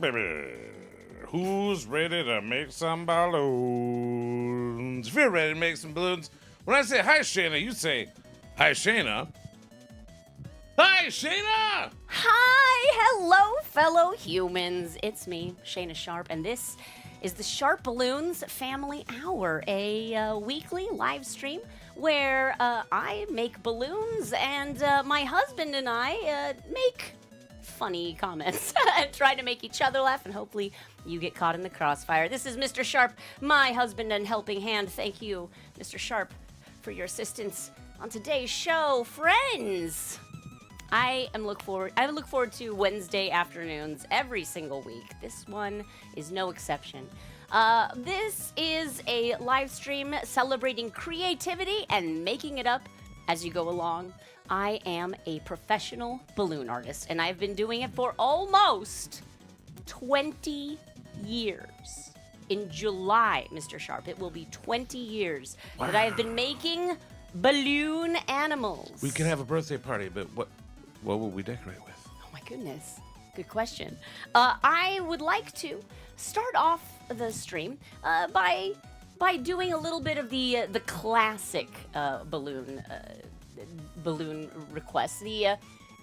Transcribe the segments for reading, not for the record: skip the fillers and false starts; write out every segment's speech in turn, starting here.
baby. Who's ready to make some balloons? If you're ready to make some balloons, when I say hi, Shayna, you say, hi, Shayna. Hi, Shayna! Hi, hello, fellow humans. It's me, Shayna Sharp, and this is the Sharp Balloons Family Hour, a weekly live stream where I make balloons and my husband and I make funny comments and try to make each other laugh, and hopefully you get caught in the crossfire. This is Mr. Sharp, my husband and helping hand. Thank you, Mr. Sharp, for your assistance on today's show. Friends, I look forward to Wednesday afternoons every single week. This one is no exception. This is a live stream celebrating creativity and making it up as you go along. I am a professional balloon artist, and I've been doing it for almost 20 years. In July, Mr. Sharp, it will be 20 years that I have been making balloon animals. We could have a birthday party, but what will we decorate with? Oh my goodness, good question. I would like to start off the stream by doing a little bit of the classic balloon requests.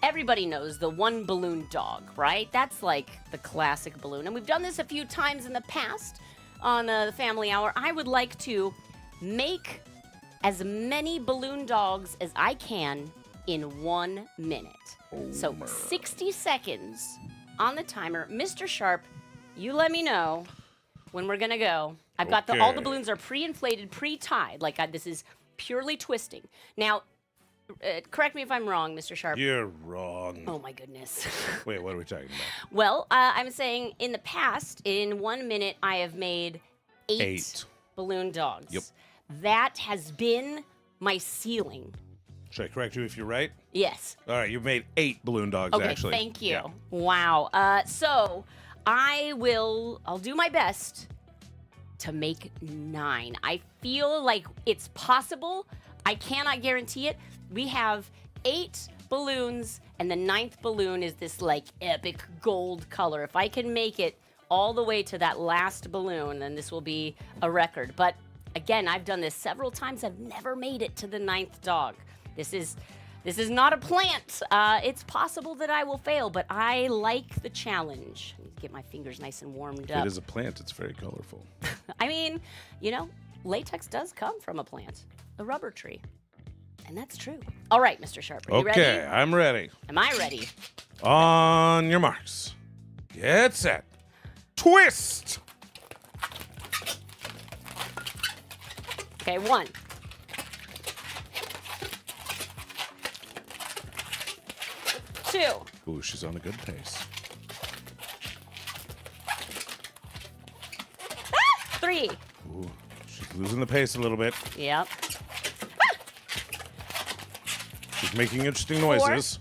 Everybody knows the one balloon dog, right? That's like the classic balloon, and we've done this a few times in the past on the Family Hour. I would like to make as many balloon dogs as I can in 1 minute. So 60 seconds on the timer. Mr. Sharp, you let me know when we're gonna go. I've got all the balloons are pre-inflated, pre-tied. This is purely twisting. Now, correct me if I'm wrong, Mr. Sharp. You're wrong. Oh my goodness. Wait, what are we talking about? Well, I'm saying in the past, in 1 minute, I have made eight balloon dogs. Yep. That has been my ceiling. Should I correct you if you're right? Yes. All right, you've made 8 balloon dogs, Okay, actually. thank you. Yeah. Wow. So I'll do my best to make 9. I feel like it's possible. I cannot guarantee it. We have 8 balloons, and the 9th balloon is this epic gold color. If I can make it all the way to that last balloon, then this will be a record. But again, I've done this several times. I've never made it to the 9th dog. This is not a plant. It's possible that I will fail, but I like the challenge. I need to get my fingers nice and warmed up. It is a plant. It's very colorful. I mean, latex does come from a plant, a rubber tree. And that's true. All right, Mr. Sharp, are you ready? Okay, I'm ready. Am I ready? On your marks. Get set. Twist! Okay, 1. 2. Ooh, she's on a good pace. 3. Ooh, she's losing the pace a little bit. Yep. She's making interesting noises.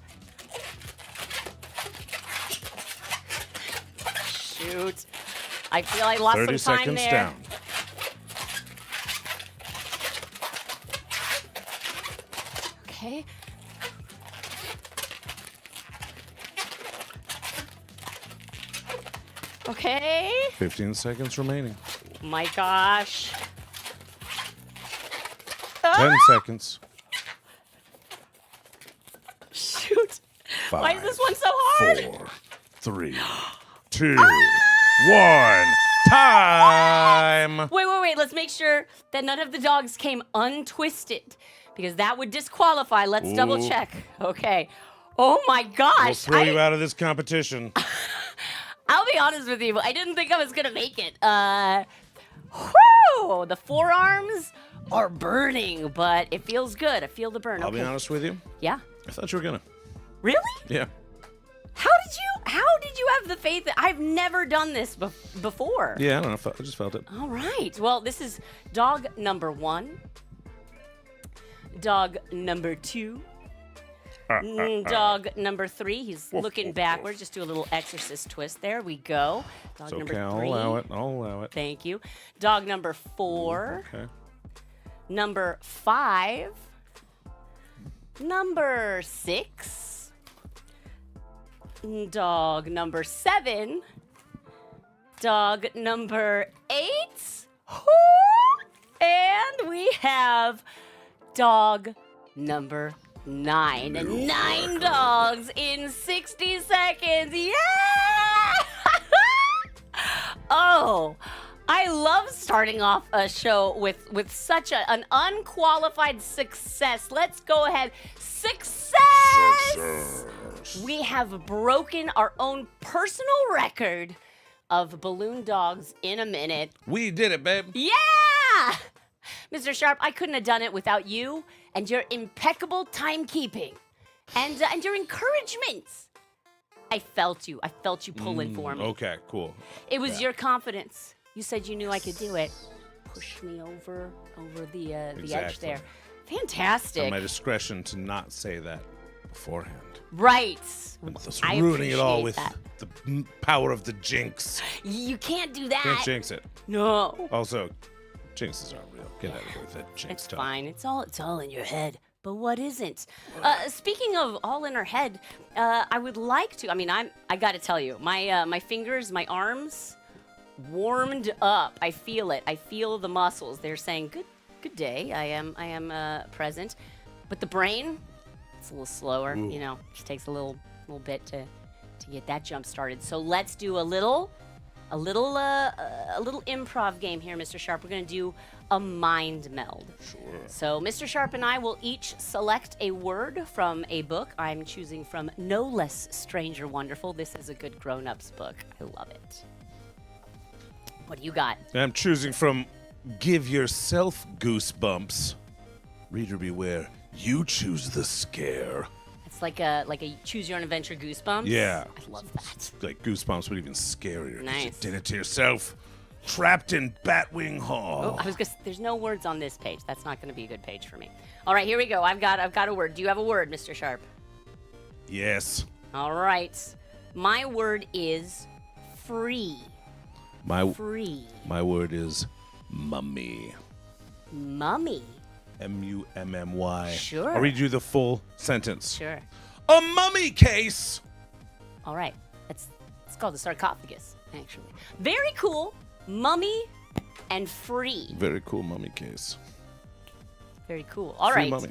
4. Shoot. I feel I lost 30 some time seconds there. down. Okay. Okay. 15 seconds remaining. My gosh. 10 seconds. Shoot. 5, Why is this one so hard? 4, 3, 2, 1. Time! Wait. Let's make sure that none of the dogs came untwisted, because that would disqualify. Let's double check. Okay. Oh my gosh. We'll throw you out of this competition. I'll be honest with you. I didn't think I was going to make it. Whew, the forearms are burning, but it feels good. I feel the burn. I'll be honest with you. Yeah. I thought you were gonna. Really? Yeah. How did you have the faith that I've never done this before? Yeah, I don't know. I just felt it. All right. Well, this is dog number 1. Dog number 2. Dog number 3. He's looking backwards. Just do a little exorcist twist. There we go. Dog number 3. I'll allow it. Thank you. Dog number 4. Okay. Number 5. Number 6. Dog number 7. dog number 8. And we have dog number 9. 9 dogs in 60 seconds. Yeah! Oh, I love starting off a show with such an unqualified success. Let's go ahead. Success! We have broken our own personal record of balloon dogs in a minute. We did it, babe. Yeah! Mr. Sharp, I couldn't have done it without you and your impeccable timekeeping and your encouragement. I felt you pulling for me. Okay, cool. It was your confidence. You said you knew I could do it. Pushed me over the edge there. Fantastic. At my discretion to not say that beforehand. Right. Just I ruining it all appreciate with that. the power of the jinx. You can't do that. Can't jinx it. No. Also, jinxes aren't real. Get out of here with that jinx It's talk. fine. It's all in your head. But what isn't? Speaking of all in our head, I would like to. I mean, I got to tell you, my fingers, my arms, warmed up. I feel it. I feel the muscles. They're saying, "Good day. I am present." But the brain, it's a little slower. Ooh. You know, just takes a little bit to get that jump started. So let's do a little improv game here, Mr. Sharp. We're gonna do a mind meld. Sure. So Mr. Sharp and I will each select a word from a book. I'm choosing from No Less Strange or Wonderful. This is a good grown-ups book. I love it. What do you got? I'm choosing from Give Yourself Goosebumps. Reader beware. You choose the scare. It's like a choose your own adventure Goosebumps. Yeah. I love that. Like Goosebumps, but even scarier. 'Cause Nice. You did it to yourself. Trapped in Batwing Hall. Oh, there's no words on this page. That's not going to be a good page for me. All right, here we go. I've got a word. Do you have a word, Mr. Sharp? Yes. All right. My word is free. Free. My word is mummy. Mummy. M-U-M-M-Y. Sure. I'll read you the full sentence. Sure. A mummy case. All right. It's called the sarcophagus, actually. Very cool. Mummy and free. Very cool mummy case. Very cool. All Free right. mummy.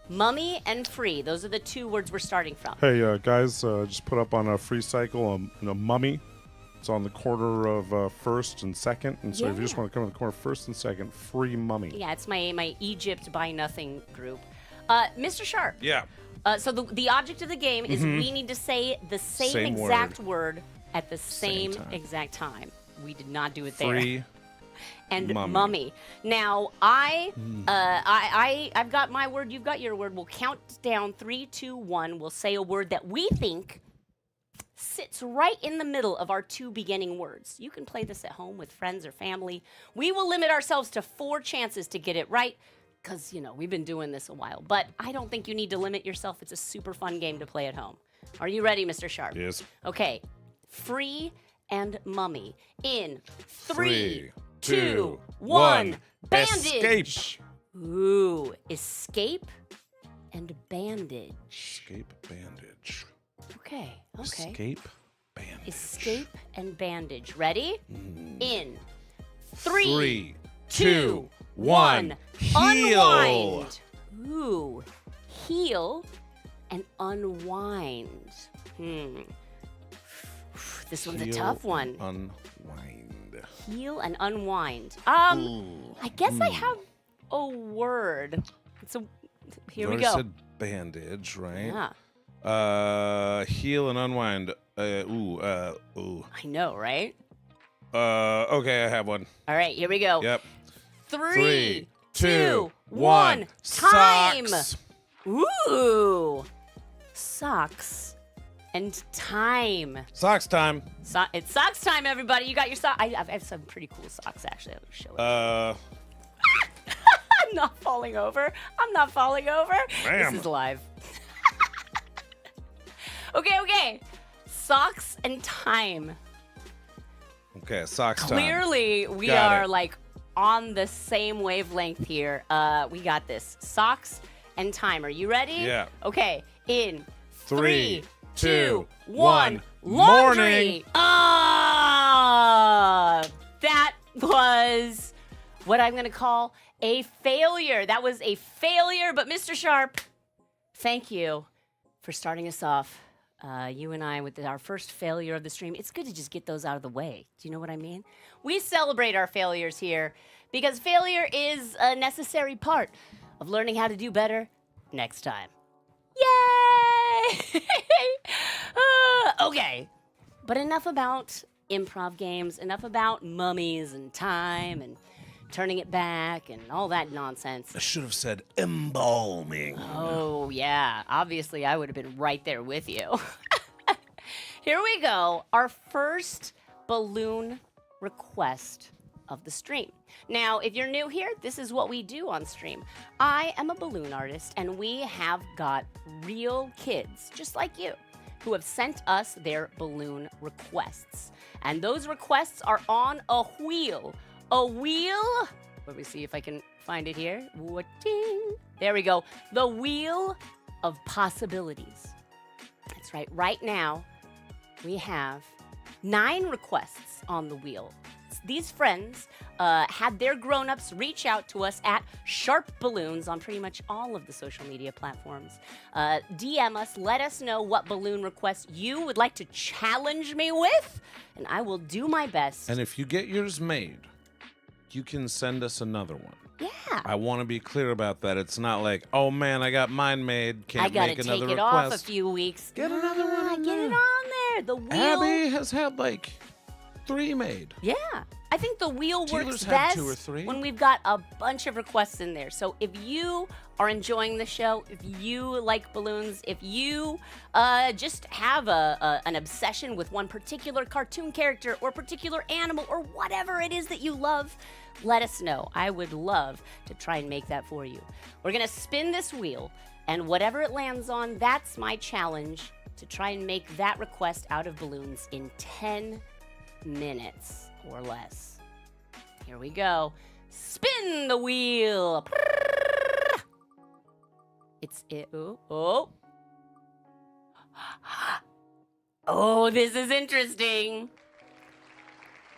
Mummy and free. Those are the 2 words we're starting from. Hey, guys, just put up on a free cycle a mummy. It's on the corner of first and second. And so if you just Yeah. want to come to the corner of first and second, free mummy. Yeah, it's my Egypt Buy Nothing group. Mr. Sharp. Yeah. So the object of the game is we need to say the same exact word at the same time. exact time. We did not do it there. Free. And mummy. mummy. Now I've got my word. You've got your word. We'll count down 3, 2, 1. We'll say a word that we think sits right in the middle of our 2 beginning words. You can play this at home with friends or family. We will limit ourselves to 4 chances to get it right because, we've been doing this a while. But I don't think you need to limit yourself. It's a super fun game to play at home. Are you ready, Mr. Sharp? Yes. Okay. Free and mummy. In 3, 3, 2, 2, 1. 1. Bandage. Escape. Ooh. Escape and bandage. Escape bandage. Okay. Escape bandage. Escape and bandage. Ready? In 3, 2, 2, 1. 1. Heal. Unwind. Ooh. Heal and unwind. This one's a Heal, tough one. Unwind. Heal and unwind. Ooh. I guess I have a word. Here we You go. said bandage, right? Yeah. Heal and unwind. Ooh. I know, right? Okay, I have one. All right, here we go. Yep. 3, 2, 1. Time. Socks. Ooh. Socks and time. Socks time. It's socks time, everybody. You got your socks. I have some pretty cool socks, actually. I'll show it. I'm not falling over. Bam. This is live. Okay. Socks and time. Okay, socks time. Clearly, we Got are it. like on the same wavelength here. We got this. Socks and time. Are you ready? Yeah. Okay. In 3, 2, 2, 1. 1. Laundry. Morning. Ah. was what I'm going to call a failure. That was a failure, but Mr. Sharp, thank you for starting us off. You and I with our first failure of the stream. It's good to just get those out of the way. Do you know what I mean? We celebrate our failures here because failure is a necessary part of learning how to do better next time. Yay! Okay, but enough about improv games, enough about mummies and time and turning it back and all that nonsense. I should have said embalming. Oh, yeah. Obviously, I would have been right there with you. Here we go. Our first balloon request of the stream. Now, if you're new here, this is what we do on stream. I am a balloon artist, and we have got real kids, just like you, who have sent us their balloon requests. And those requests are on a wheel. A wheel? Let me see if I can find it here. Ding. There we go. The wheel of possibilities. That's right. Right now, we have 9 requests on the wheel. These friends had their grown-ups reach out to us at Sharp Balloons on pretty much all of the social media platforms. DM us, let us know what balloon requests you would like to challenge me with, and I will do my best. And if you get yours made, you can send us another one. Yeah. I want to be clear about that. It's not like, oh man, I got mine made. Can't make another request. I gotta take it off a few weeks. Get another one. Get it on there. The wheel. Abby has had like 3 made. Yeah. I think the wheel Taylor's works had best 2 or 3. when we've got a bunch of requests in there. So if you are enjoying the show, if you like balloons, if you just have an obsession with one particular cartoon character or particular animal or whatever it is that you love, let us know. I would love to try and make that for you. We're going to spin this wheel, and whatever it lands on, that's my challenge to try and make that request out of balloons in 10 minutes or less. Here we go. Spin the wheel. It's it. Oh. Oh, this is interesting.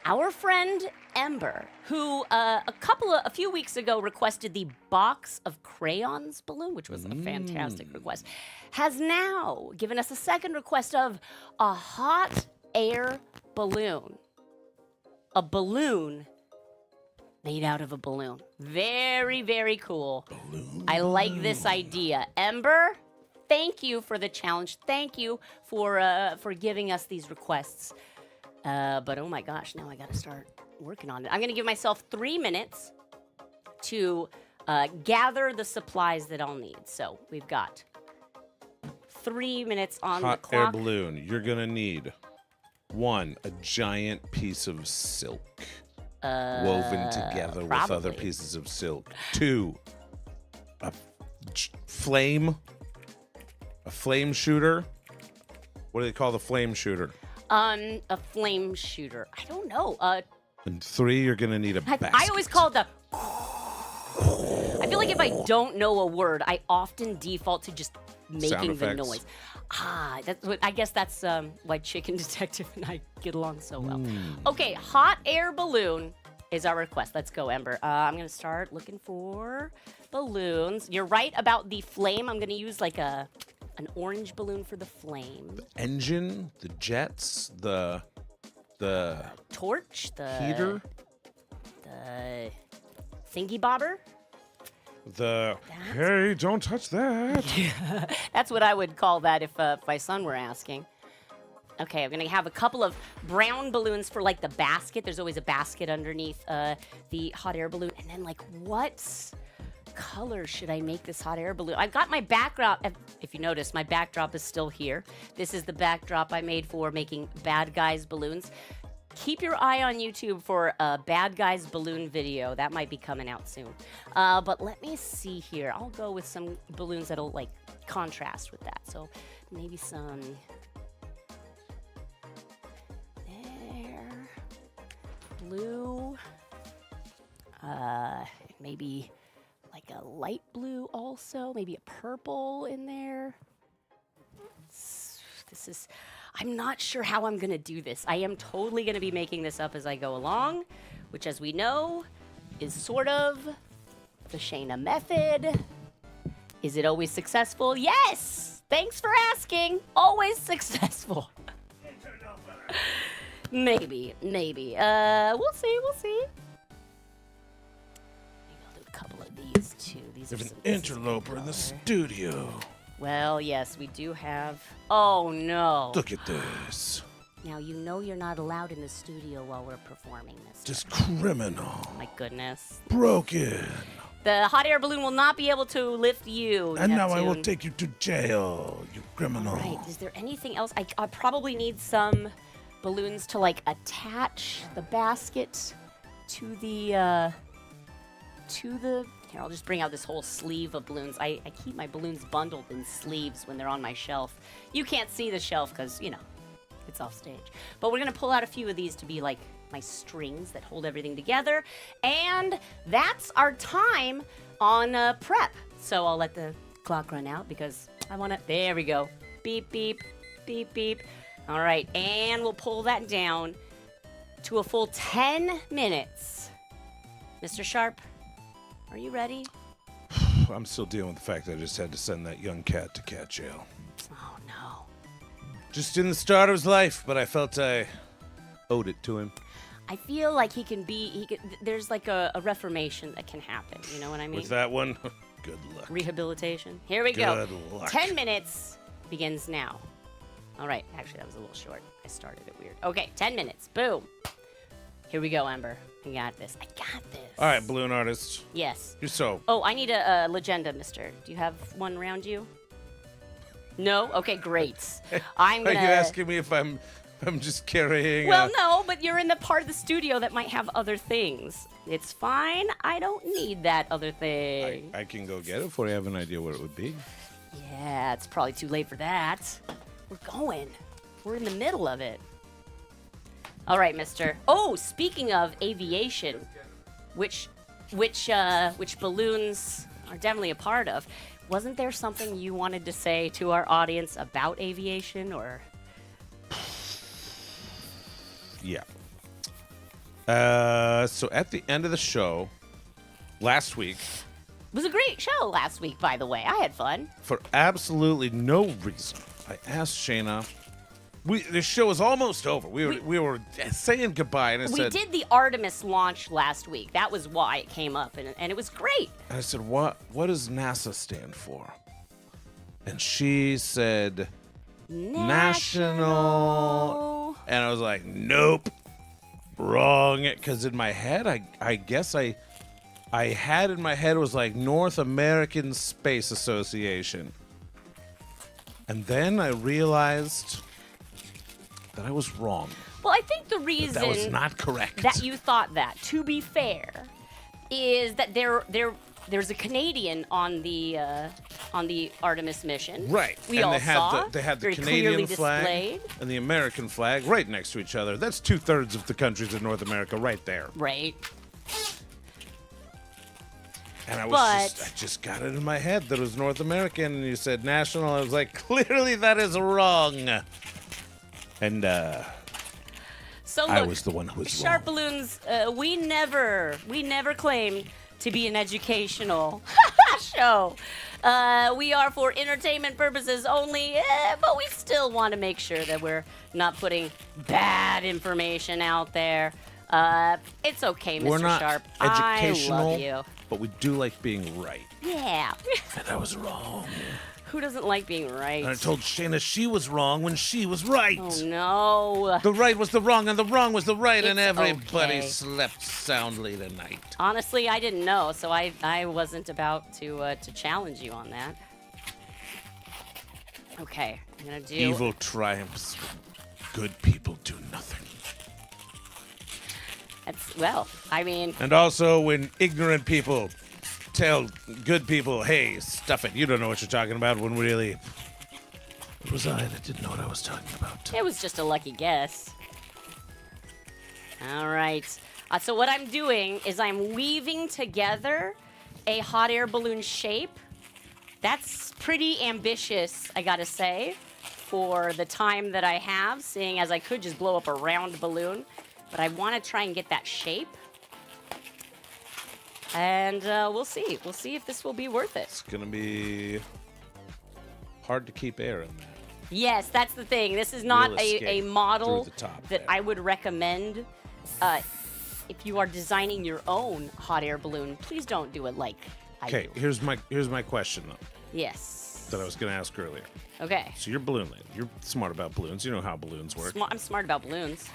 Our friend Ember, who a few weeks ago requested the box of crayons balloon, which was a fantastic request, has now given us a second request of a hot air balloon. A balloon made out of a balloon. Very, very cool. Balloon. I like this idea. Ember, thank you for the challenge. Thank you for giving us these requests. But oh my gosh, now I gotta start working on it. I'm gonna give myself 3 minutes to gather the supplies that I'll need. So we've got 3 minutes on the clock. Hot air balloon. You're gonna need 1, a giant piece of silk woven together with other pieces of silk. 2, a flame shooter. What do they call the flame shooter? A flame shooter. I don't know. And 3, you're gonna need a basket. I always call it the. I feel like if I don't know a word, I often default to just making the noise. That's what, I guess that's why Chicken Detective and I get along so well. Okay, hot air balloon is our request. Let's go, Ember. I'm gonna start looking for balloons. You're right about the flame. I'm gonna use like an orange balloon for the flame. The engine, the jets, the torch, the heater, the thingy bobber. Hey, don't touch that. That's what I would call that if my son were asking. Okay, I'm gonna have a couple of brown balloons for like the basket. There's always a basket underneath the hot air balloon. And then like, what color should I make this hot air balloon? I've got my backdrop. If you notice, my backdrop is still here. This is the backdrop I made for making bad guys balloons. Keep your eye on YouTube for a bad guys balloon video. That might be coming out soon. But let me see here. I'll go with some balloons that'll like contrast with that. So maybe some there, blue, maybe like a light blue also, maybe a purple in there. I'm not sure how I'm gonna do this. I am totally gonna be making this up as I go along. which, as we know, is sort of the Shayna method. Is it always successful? Yes! Thanks for asking. Always successful. Maybe. We'll see. Maybe I'll do a couple of these, too. These are There's some an interloper in the studio. Well, yes, we do have... Oh, no. Look at this. Now, you know you're not allowed in the studio while we're performing this. Just criminal. Oh, my goodness. Broken. The hot air balloon will not be able to lift you, And now I will Neptune. take you to jail, you criminal. Right. Is there anything else? I probably need some balloons to, like, attach the basket to the... Here, I'll just bring out this whole sleeve of balloons. I keep my balloons bundled in sleeves when they're on my shelf. You can't see the shelf because, you know, it's off stage. But we're going to pull out a few of these to be like my strings that hold everything together. And that's our time on prep. So I'll let the clock run out because I want to... There we go. Beep, beep, beep, beep. All right, and we'll pull that down to a full 10 minutes. Mr. Sharp, are you ready? I'm still dealing with the fact that I just had to send that young cat to cat jail. Oh, no. Just in the start of his life, but I felt I owed it to him. I feel like there's like a reformation that can happen. You know what I mean? With that one, good luck. Rehabilitation. Here we go. Good luck. 10 minutes begins now. All right. Actually, that was a little short. I started it weird. Okay, 10 minutes. Boom. Here we go, Ember. I got this. All right, balloon artist. Yes. You're so. Oh, I need a legenda, mister. Do you have one around you? No? Okay, great. I'm Are gonna... you asking me if I'm just carrying? Well, no, but you're in the part of the studio that might have other things. It's fine. I don't need that other thing. I can go get it for you. I have an idea what it would be. Yeah, it's probably too late for that. We're going. We're in the middle of it. All right, mister. Oh, speaking of aviation, which balloons are definitely a part of, wasn't there something you wanted to say to our audience about aviation, or? Yeah. So at the end of the show last week, It was a great show last week, by the way. I had fun. for absolutely no reason, I asked Shayna. The show was almost over. We were saying goodbye, and I We said, did the Artemis launch last week. That was why it came up, and it was great. and I said, what does NASA stand for? And she said, National. And I was like, nope, wrong. Because in my head, I guess I had in my head, it was like North American Space Association. And then I realized that I was wrong. Well, I think the reason That was not correct. that you thought that, to be fair, is that there's a Canadian on the Artemis mission. Right. We and all they had saw. the very Canadian clearly flag displayed. and the American flag right next to each other. That's 2/3 of the countries in North America right there. Right. And I But- just got it in my head that it was North American, and you said national. I was like, clearly that is wrong. And So I look, was the one who was Sharp wrong. Balloons, we never claimed to be an educational show. We are for entertainment purposes only, but we still want to make sure that we're not putting bad information out there. It's okay, Mr. We're not Sharp. educational, I love you. but we do like being right. Yeah. And I was wrong. Who doesn't like being right? And I told Shayna she was wrong when she was right. Oh, no. The right was the wrong, and the wrong was the right, and It's everybody okay. slept soundly tonight. Honestly, I didn't know, so I wasn't about to challenge you on that. Okay, I'm gonna do... Evil triumphs. Good people do nothing. That's, well, I mean, And also when ignorant people tell good people, hey, stuff it, you don't know what you're talking about, when really it was I that didn't know what I was talking about. it was just a lucky guess. All right. So what I'm doing is I'm weaving together a hot air balloon shape. That's pretty ambitious, I gotta say, for the time that I have, seeing as I could just blow up a round balloon. But I want to try and get that shape. And we'll see. We'll see if this will be worth it. It's gonna be hard to keep air in there. Yes, that's the thing. This is not Will a escape model through the top that there. I would recommend. If you are designing your own hot air balloon, please don't do it like I Okay, do. here's my question though Yes. that I was gonna ask earlier. Okay. So you're balloon lady. You're smart about balloons. You know how balloons work. I'm smart about balloons.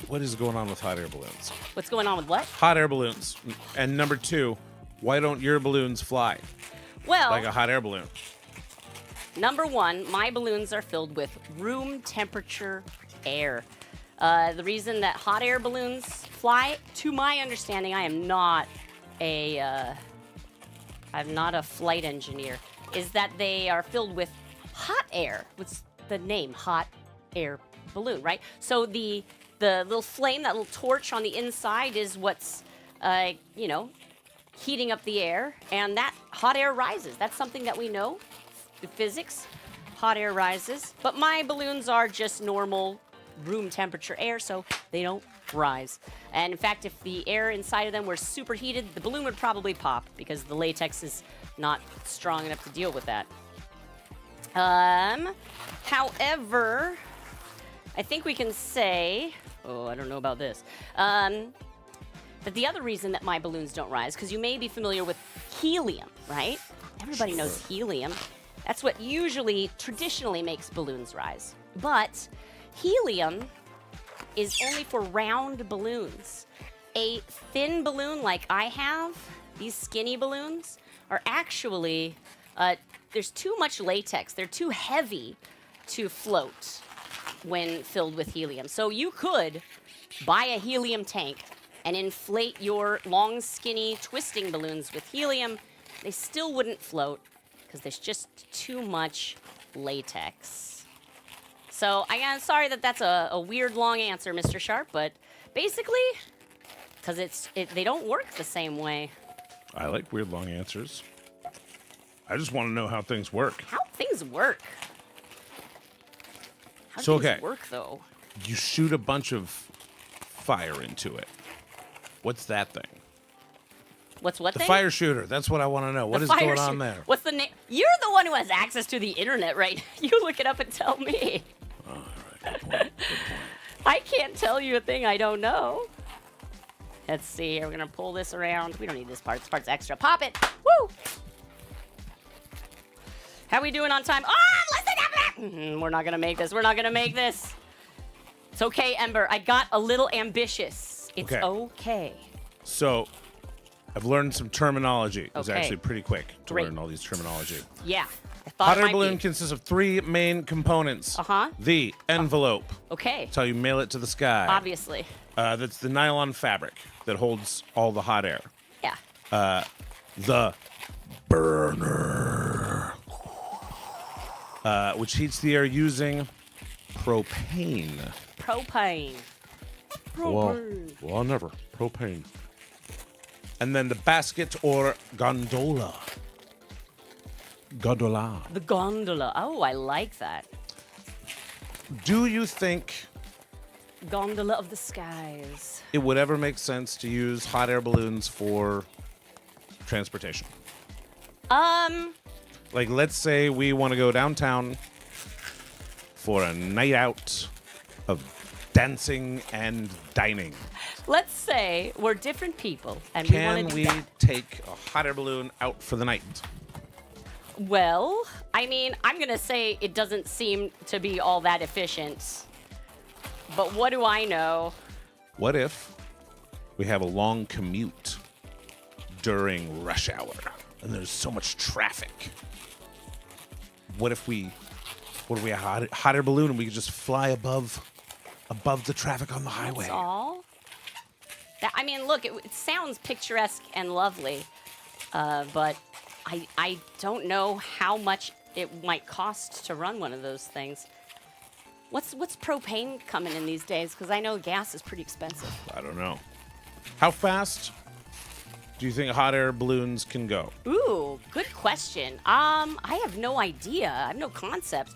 What is going on with hot air balloons? What's going on with what? Hot air balloons. And number 2, why don't your balloons fly Well, like a hot air balloon? number 1, my balloons are filled with room temperature air. The reason that hot air balloons fly, to my understanding, I'm not a flight engineer, is that they are filled with hot air. What's the name? Hot air balloon, right? So the little flame, that little torch on the inside is what's, heating up the air, and that hot air rises. That's something that we know, the physics. Hot air rises, but my balloons are just normal room temperature air, so they don't rise. And in fact, if the air inside of them were superheated, the balloon would probably pop because the latex is not strong enough to deal with that. However, I think we can say, I don't know about this, that the other reason that my balloons don't rise, because you may be familiar with helium, right? Everybody knows helium. That's what traditionally makes balloons rise. But helium is only for round balloons. A thin balloon like I have, these skinny balloons, are actually, there's too much latex. They're too heavy to float when filled with helium. So you could buy a helium tank and inflate your long, skinny, twisting balloons with helium. They still wouldn't float because there's just too much latex. So I'm sorry that that's a weird long answer, Mr. Sharp, but basically, because they don't work the same way. I like weird long answers. I just want to know how things work. How things work? How So, do things okay. work, though? You shoot a bunch of fire into it. What's that thing? What's what The thing? fire shooter. That's what I want to know. What The is fire going on shoot- there? What's the name? You're the one who has access to the internet, right? You look it up and tell me. All right, good point. I can't tell you a thing I don't know. Let's see here. We're going to pull this around. We don't need this part. This part's extra. Pop it. Woo! How we doing on time? Oh, listen up! We're not going to make this. We're not going to make this. It's okay, Ember. I got a little ambitious. It's okay. So, I've learned some terminology. It was Okay. actually pretty quick to Great. learn all these terminology. Yeah. I thought Hot it air might balloon be. consists of 3 main components. Uh-huh. The envelope. Okay. That's how you mail it to the sky. Obviously. That's the nylon fabric that holds all the hot air. Yeah. The burner, which heats the air using propane. Propane. Well, never. Propane. And then the basket or gondola. Gondola. The gondola. Oh, I like that. Do you think Gondola of the skies. it would ever make sense to use hot air balloons for transportation? Like, let's say we want to go downtown for a night out of dancing and dining. Let's say we're different people and we Can want to we do that. take a hot air balloon out for the night? Well, I mean, I'm going to say it doesn't seem to be all that efficient. But what do I know? What if we have a long commute during rush hour and there's so much traffic? What if we have a hot air balloon and we could just fly above the traffic on the highway? That's all. I mean, look, it sounds picturesque and lovely, but I don't know how much it might cost to run one of those things. What's propane coming in these days? Because I know gas is pretty expensive. I don't know. How fast do you think hot air balloons can go? Ooh, good question. I have no idea. I have no concept.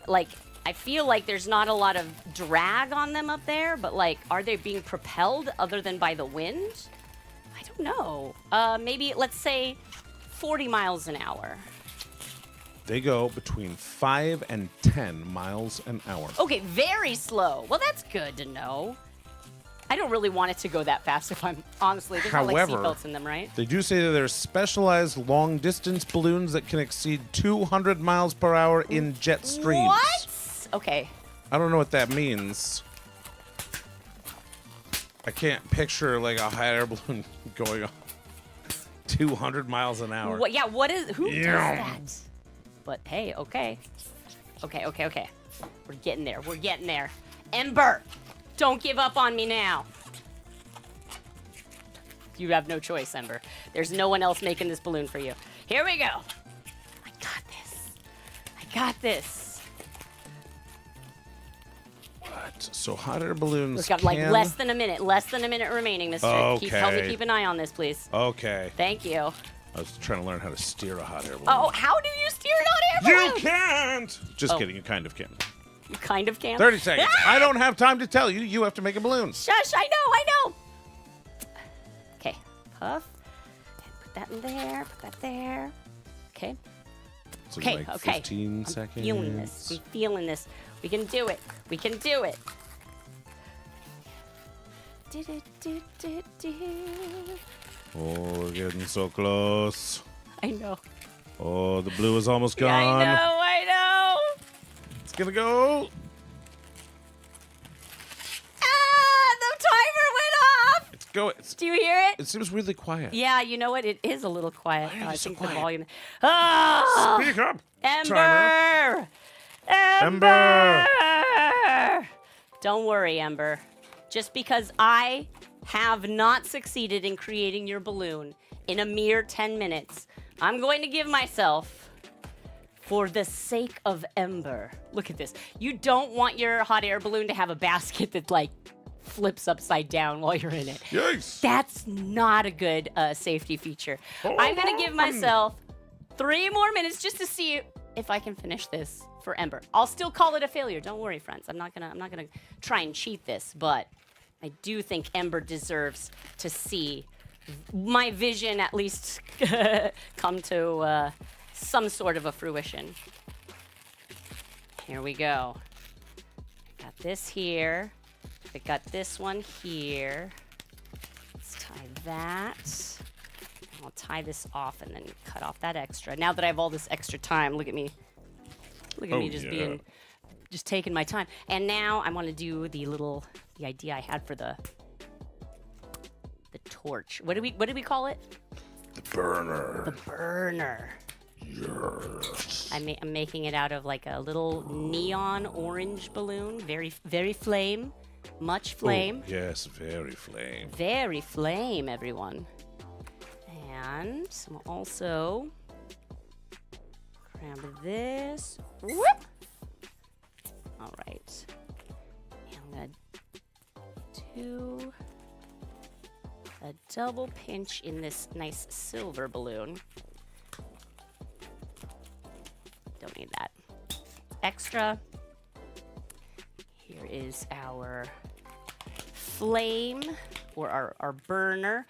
Like, I feel like there's not a lot of drag on them up there, but like, are they being propelled other than by the wind? I don't know. Maybe, let's say 40 miles an hour. They go between 5 and 10 miles an hour. Okay, very slow. Well, that's good to know. I don't really want it to go that fast if I'm, honestly, there's not like However, seatbelts in them, right? They do say that there's specialized long-distance balloons that can exceed 200 miles per hour in jet streams. What? Okay. I don't know what that means. I can't picture like a hot air balloon going on 200 miles an hour. What? Yeah. What is? Who Yeah. does that? But hey, okay. Okay. We're getting there. We're getting there. Ember, don't give up on me now. You have no choice, Ember. There's no one else making this balloon for you. Here we go. I got this. I got this. What? So hot air balloons We've got like less than a minute. Less than a minute remaining, Mister. Help me Okay. keep an eye on this, please. Okay. Thank you. I was trying to learn how to steer a hot air balloon. Oh, how do you steer an hot air balloon? You can't! Just Oh. kidding, you kind of can. You kind of can. 30 seconds. I don't have time to tell you. You have to make a balloon. Shush, I know. Okay, puff. And put that in there, put that there. Okay. So Okay, like okay. 15 I'm seconds. feeling this. I'm feeling this. We can do it. We can do it. Oh, we're getting so close. I know. Oh, the blue is almost Yeah, gone. I know. It's gonna go. Ah, the timer went off. It's go. Do you hear it? It seems really quiet. Yeah, you know what? It is a little quiet. Why are I you so think quiet? the volume. Oh, Speak up. Ember! Ember! Don't worry, Ember. Just because I have not succeeded in creating your balloon in a mere 10 minutes, I'm going to give myself, for the sake of Ember. Look at this. You don't want your hot air balloon to have a basket that, like, flips upside down while you're in it. Yikes. That's not a good safety feature. I'm going to give myself 3 more minutes just to see if I can finish this for Ember. I'll still call it a failure. Don't worry, friends. I'm not gonna try and cheat this, but I do think Ember deserves to see my vision at least come to some sort of a fruition. Here we go. Got this here. I got this one here. Let's tie that. I'll tie this off and then cut off that extra. Now that I have all this extra time, look at me. Look at me just taking my time. And now I want to do the idea I had for the torch. What do we call it? The burner. The burner. Yes. I'm making it out of like a little neon orange balloon. Very, very flame. Much flame. Oh, yes, very flame. Very flame, everyone. And we'll also grab this. Whoop! All right. And I'm going to do a double pinch in this nice silver balloon. Don't need that. Extra. Here is our flame, or our burner.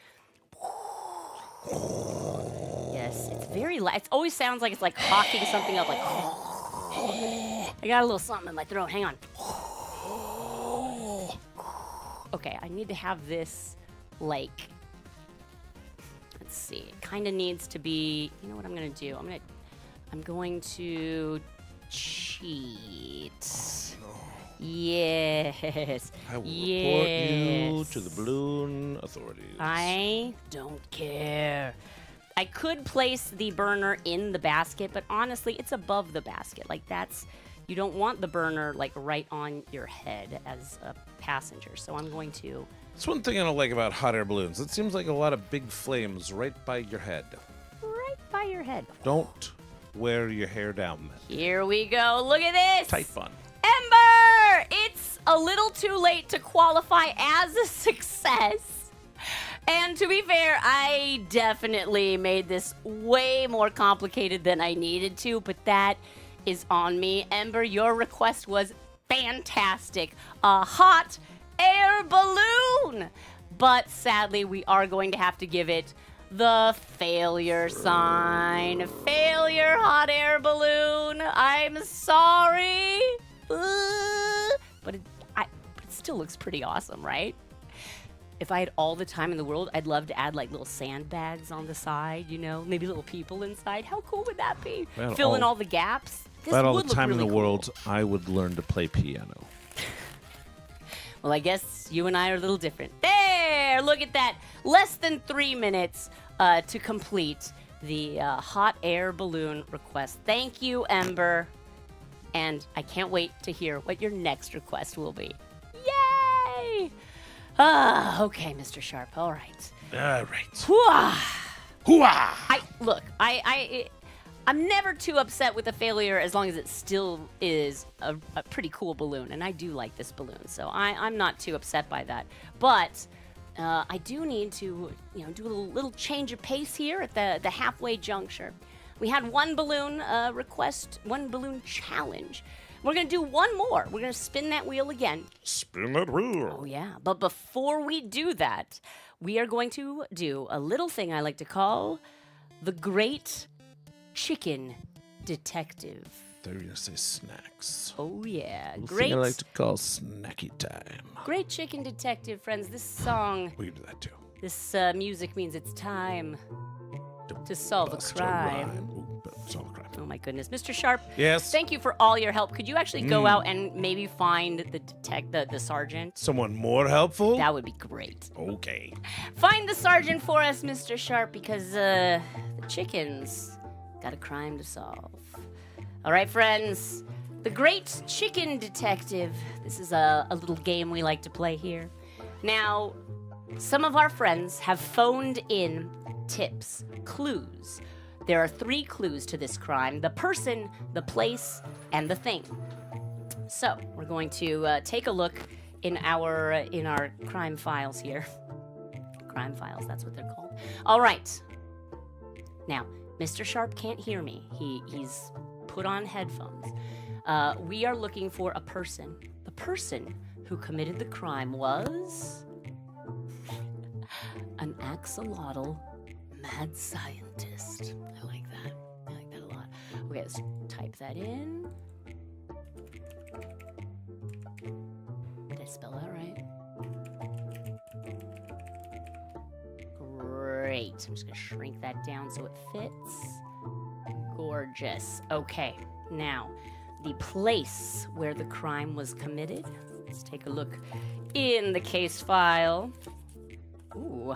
Yes, it's very loud. It always sounds like it's like hawking something up, like. I got a little something in my throat. Hang on. Okay, I need to have this, like, let's see. It kind of needs to be. You know what I'm gonna do? I'm going to cheat. Yes. I will report you to the balloon authorities. I don't care. I could place the burner in the basket, but honestly, it's above the basket. Like, you don't want the burner, like, right on your head as a passenger. So I'm going to... That's one thing I don't like about hot air balloons. It seems like a lot of big flames right by your head. Right by your head. Don't wear your hair down. Here we go. Look at this. Tight bun. Ember! It's a little too late to qualify as a success. And to be fair, I definitely made this way more complicated than I needed to, but that is on me. Ember, your request was fantastic. A hot air balloon. but sadly, we are going to have to give it the failure sign. Failure, hot air balloon. I'm sorry. But it still looks pretty awesome, right? If I had all the time in the world, I'd love to add like little sandbags on the side, you know, maybe little people inside. How cool would that be? Fill in all the gaps. If I had all would the look time really in the cool. world, I would learn to play piano. Well, I guess you and I are a little different. There, look at that. Less than 3 minutes to complete the hot air balloon request. Thank you, Ember. And I can't wait to hear what your next request will be. Yay! Okay, Mr. Sharp. All right. All right. Hooah! Hooah! I'm never too upset with a failure as long as it still is a pretty cool balloon, and I do like this balloon, so I'm not too upset by that. But I do need to, do a little change of pace here at the halfway juncture. We had one balloon request, one balloon challenge. We're gonna do one more. We're gonna spin that wheel again. Spin that wheel. Oh yeah, but before we do that, we are going to do a little thing I like to call the Great Chicken Detective. They're going to say snacks. Oh yeah, Little great. thing I like to call snacky time. Great Chicken Detective, friends. This song, We can do that too. this music means it's time to solve a Bust crime. rhyme. Ooh, solve a crime. Oh my goodness, Mr. Sharp. Yes. Thank you for all your help. Could you actually go out and maybe find the sergeant? Someone more helpful? That would be great. Okay. Find the sergeant for us, Mr. Sharp, because the chickens got a crime to solve. All right, friends. The Great Chicken Detective. This is a little game we like to play here. Now, some of our friends have phoned in tips, clues. There are 3 clues to this crime: the person, the place, and the thing. So, we're going to take a look in our crime files here. Crime files, that's what they're called. All right. Now, Mr. Sharp can't hear me. He's put on headphones. We are looking for a person. The person who committed the crime was an axolotl mad scientist. I like that. I like that a lot. Okay, let's type that in. Did I spell that right? Great. I'm just going to shrink that down so it fits. Gorgeous. Okay, now, the place where the crime was committed. Let's take a look in the case file. Ooh.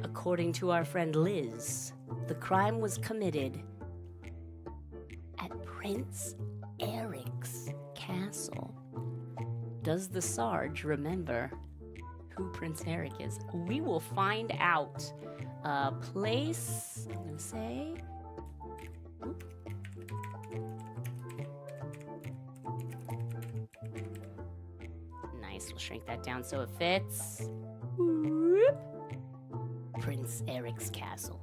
According to our friend Liz, the crime was committed at Prince Eric's castle. Does the Sarge remember who Prince Eric is? We will find out. Place, I'm going to say. Oop. Nice, we'll shrink that down so it fits. Whoop. Prince Eric's castle.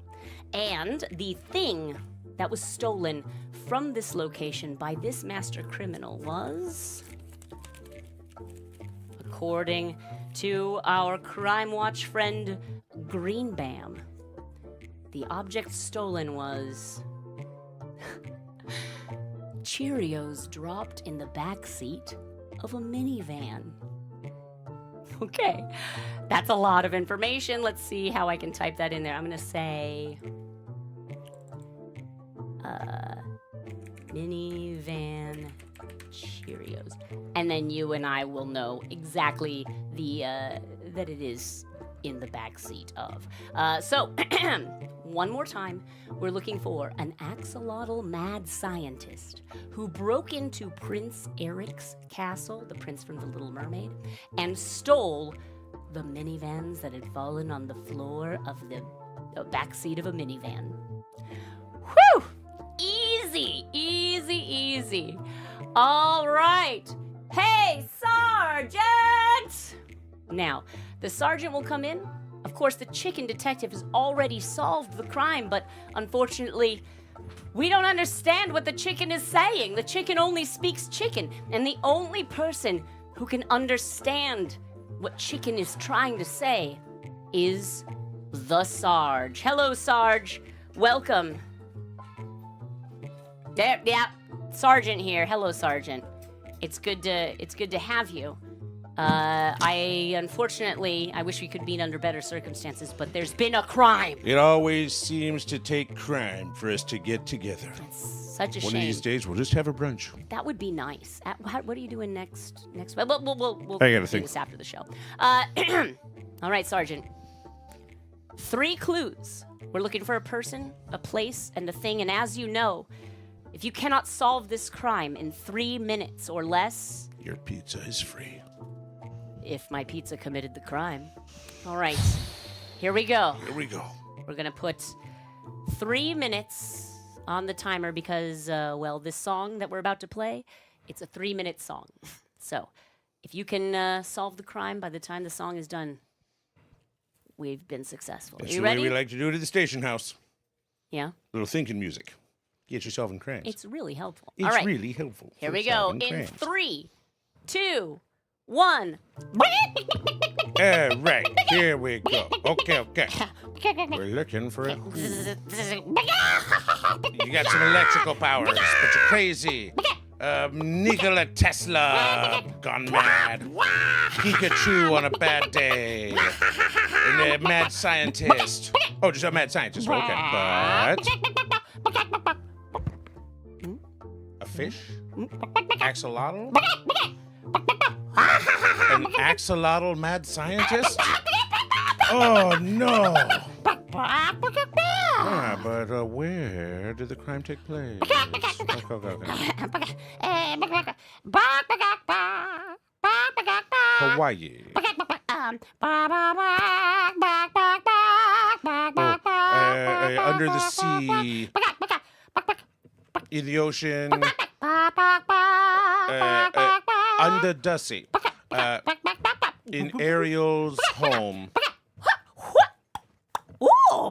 And the thing that was stolen from this location by this master criminal was, according to our Crime Watch friend Green Bam, the object stolen was Cheerios dropped in the back seat of a minivan. Okay, that's a lot of information. Let's see how I can type that in there. I'm going to say minivan Cheerios. And then you and I will know exactly that it is in the back seat of. So, one more time, we're looking for an axolotl mad scientist who broke into Prince Eric's castle, the prince from The Little Mermaid, and stole the minivans that had fallen on the floor of the back seat of a minivan. Whew! Easy, easy, easy. All right. Hey, Sergeant! Now, the sergeant will come in. Of course, the chicken detective has already solved the crime, but unfortunately, we don't understand what the chicken is saying. The chicken only speaks chicken, and the only person who can understand what Chicken is trying to say is the Sarge. Hello, Sarge. Welcome. There, yeah, Sergeant here. Hello, Sergeant. It's good to have you. Unfortunately, I wish we could meet under better circumstances, but there's been a crime. It always seems to take crime for us to get together. Such a One shame. of these days, we'll just have a brunch. That would be nice. What are you doing next? We'll I gotta do think. this after the show. All right, Sergeant. 3 clues. We're looking for a person, a place, and a thing. And as you know, if you cannot solve this crime in 3 minutes or less, Your pizza is free. if my pizza committed the crime. All right, here we go. Here we go. We're gonna put 3 minutes on the timer because, this song that we're about to play, it's a 3-minute song. So, if you can solve the crime by the time the song is done, we've been successful. That's you the ready? way we like to do it at the station house. Yeah, Little thinking music. Get yourself in crayons. it's really helpful. It's All right, really helpful. here for we go. solving In crayons. 3, 2, 1. Right, here we go. Okay. We're looking for it. You got some electrical powers, but you're crazy. Nikola Tesla gone mad. Pikachu on a bad day. And a mad scientist. Oh, just a mad scientist. Okay, but a fish? Axolotl? An axolotl mad scientist? Oh no! But where did the crime take place? Okay. Hawaii. Under the sea. In the ocean. Under the sea. In Ariel's home. Ooh!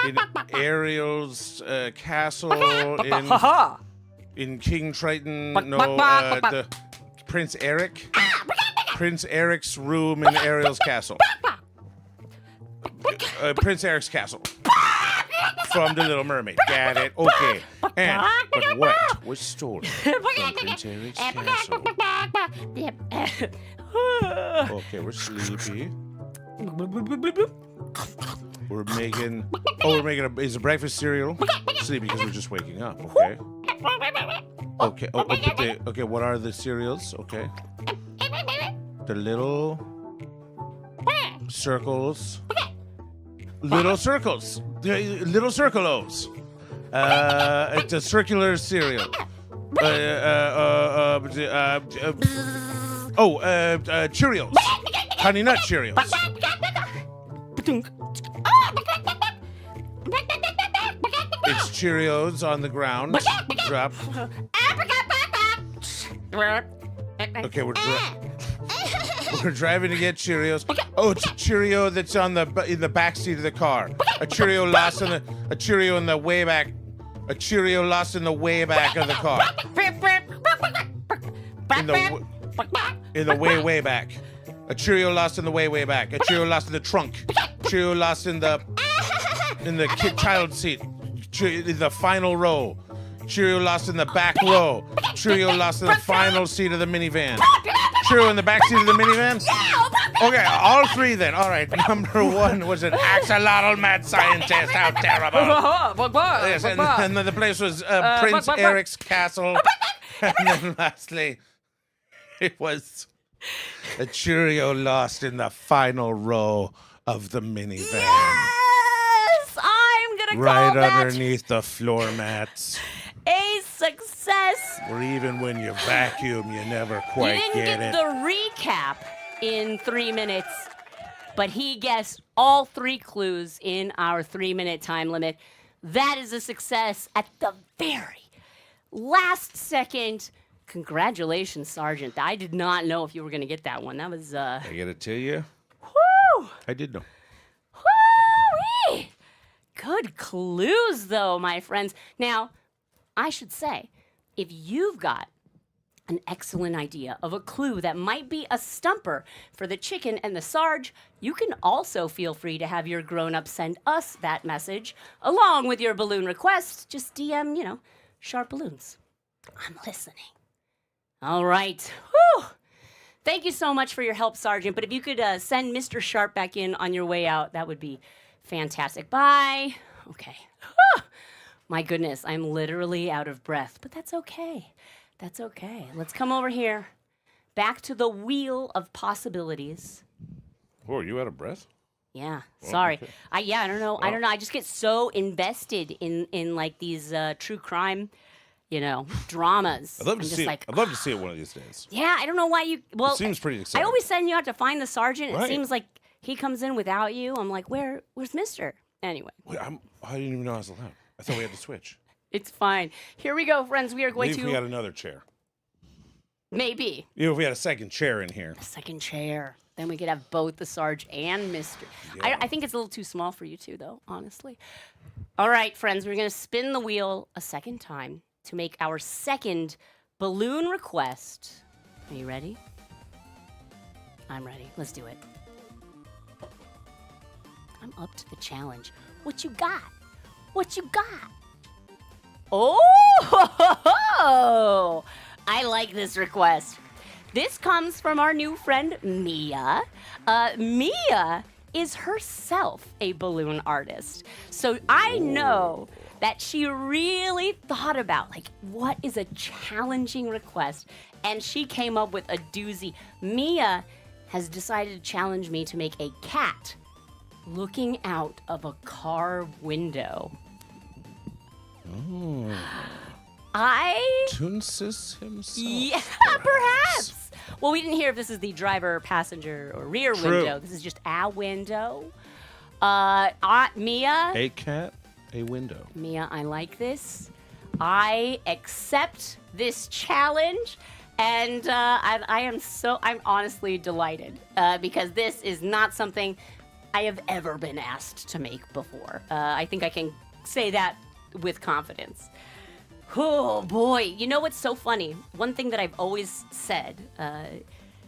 In Ariel's castle in King Triton. No, the Prince Eric. Prince Eric's room in Ariel's castle. Prince Eric's castle. From The Little Mermaid. Got it. Okay. And but what was stolen from Prince Eric's castle? Okay, we're sleepy. We're making is a breakfast cereal. Sleepy because we're just waking up. Okay. Okay. Okay. What are the cereals? Okay. The little circles. Little circles. The little circles. It's a circular cereal. Cheerios. Honey Nut Cheerios. It's Cheerios on the ground. Drop. Okay, we're driving to get Cheerios. Oh, it's a Cheerio that's in the back seat of the car. A Cheerio lost in the way back. A Cheerio lost in the way back of the car. In the way back. A Cheerio lost in the way back. A Cheerio lost in the trunk. Cheerio lost in the child seat. In the final row. Cheerio lost in the back row. Cheerio lost in the final seat of the minivan. Cheerio in the back seat of the minivan? Okay, all 3 then. All right, number 1 was an axolotl mad scientist. How terrible. Yes, and then the place was Prince Eric's castle. And then lastly, it was a Cheerio lost in the final row of the minivan. Yes! I'm gonna call Right that underneath the floor mats. a success. Or even when you vacuum, you never quite You didn't get get it. the recap in 3 minutes, but he guessed all 3 clues in our 3-minute time limit. That is a success at the very last second. Congratulations, Sergeant. I did not know if you were going to get that one. That was, I gotta tell you, whoo! I did know. Woo-wee! Good clues, though, my friends. Now, I should say, if you've got an excellent idea of a clue that might be a stumper for the chicken and the Sarge, you can also feel free to have your grown-ups send us that message along with your balloon request. Just DM, Sharp Balloons. I'm listening. All right. Whew. Thank you so much for your help, Sergeant. But if you could send Mr. Sharp back in on your way out, that would be fantastic. Bye. Okay. Whew. My goodness, I'm literally out of breath, but that's okay. That's okay. Let's come over here. Back to the wheel of possibilities. Oh, are you out of breath? Yeah. Sorry. okay. I don't know. I don't know. I just get so invested in like these true crime, dramas. I'd love to I'm just see it. like, I'd love to see it one of these days. yeah, I don't know why you. Well, It seems pretty I exciting. always send you out to find the sergeant. It Right. seems like he comes in without you. I'm like, where's Mister? Anyway, Wait, I didn't even know I was allowed. I thought we had to switch. it's fine. Here we go, friends. We are going Maybe if to we had another chair. maybe If we had a second chair in here. a second chair. Then we could have both the Sarge and Mister. I think it's a little too small for you two, though, honestly. All right, friends, we're going to spin the wheel a second time to make our second balloon request. Are you ready? I'm ready. Let's do it. I'm up to the challenge. What you got? What you got? Oh, I like this request. This comes from our new friend, Mia. Mia is herself a balloon artist. So I know that she really thought about, what is a challenging request? And she came up with a doozy. Mia has decided to challenge me to make a cat looking out of a car window. Oh. Toonsis himself. Yeah, perhaps. Well, we didn't hear if this is the driver, passenger, or rear window. This is just a window. Mia. A cat, a window. Mia, I like this. I accept this challenge. And I'm honestly delighted because this is not something I have ever been asked to make before. I think I can say that with confidence. Oh boy, you know what's so funny? One thing that I've always said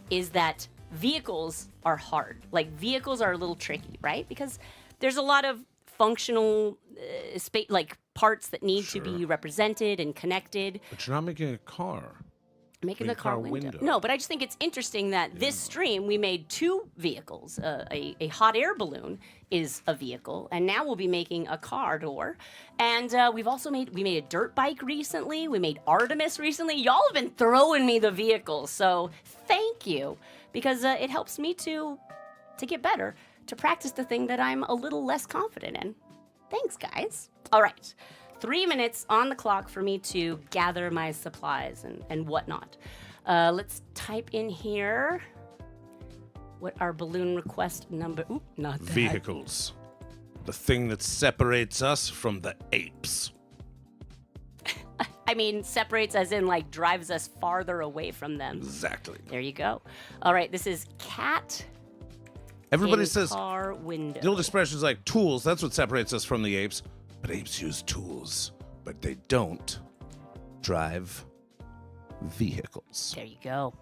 is that vehicles are hard. Vehicles are a little tricky, right? Because there's a lot of functional parts that need to be represented and connected. But you're not making a car. Making the car window. No, but I just think it's interesting that this stream we made two vehicles. A hot air balloon is a vehicle, and now we'll be making a car door. And we've also made a dirt bike recently. We made Artemis recently. Y'all have been throwing me the vehicles, so thank you because it helps me to get better, to practice the thing that I'm a little less confident in. Thanks, guys. All right. 3 minutes on the clock for me to gather my supplies and whatnot. Let's type in here what our balloon request number. Oop, not that. Vehicles. The thing that separates us from the apes. I mean, separates as in drives us farther away from them. Exactly. There you go. All right, this is cat. Everybody in says car window. the old expression is like tools. That's what separates us from the apes. But apes use tools, but they don't drive vehicles. There you go.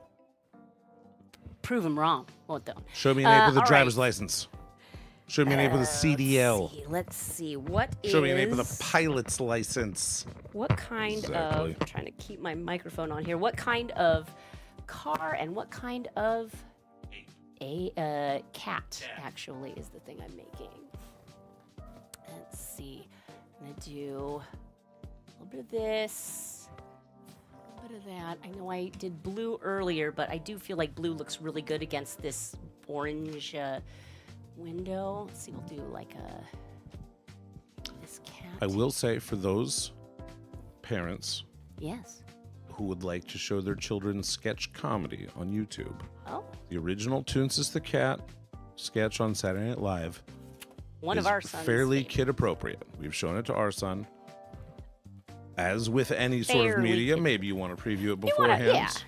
Prove them wrong. Well, don't. Show me an ape with a all driver's right. license. Show me an ape with a CDL. Let's see. What Show me an ape with a pilot's license. What kind Exactly. of, I'm trying to keep my microphone on here, what kind of car and what kind of a cat actually is the thing I'm making? Let's see. I'm going to do a little bit of this, a little bit of that. I know I did blue earlier, but I do feel like blue looks really good against this orange window. Let's see, we'll do this cat. I will say for those parents Yes. who would like to show their children sketch comedy on YouTube, Oh, the original Toonsis the Cat sketch on Saturday Night Live one is of our sons. fairly kid appropriate. We've shown it to our son. As with any sort of Fairly media, kid- maybe you want to preview it wanna- beforehand.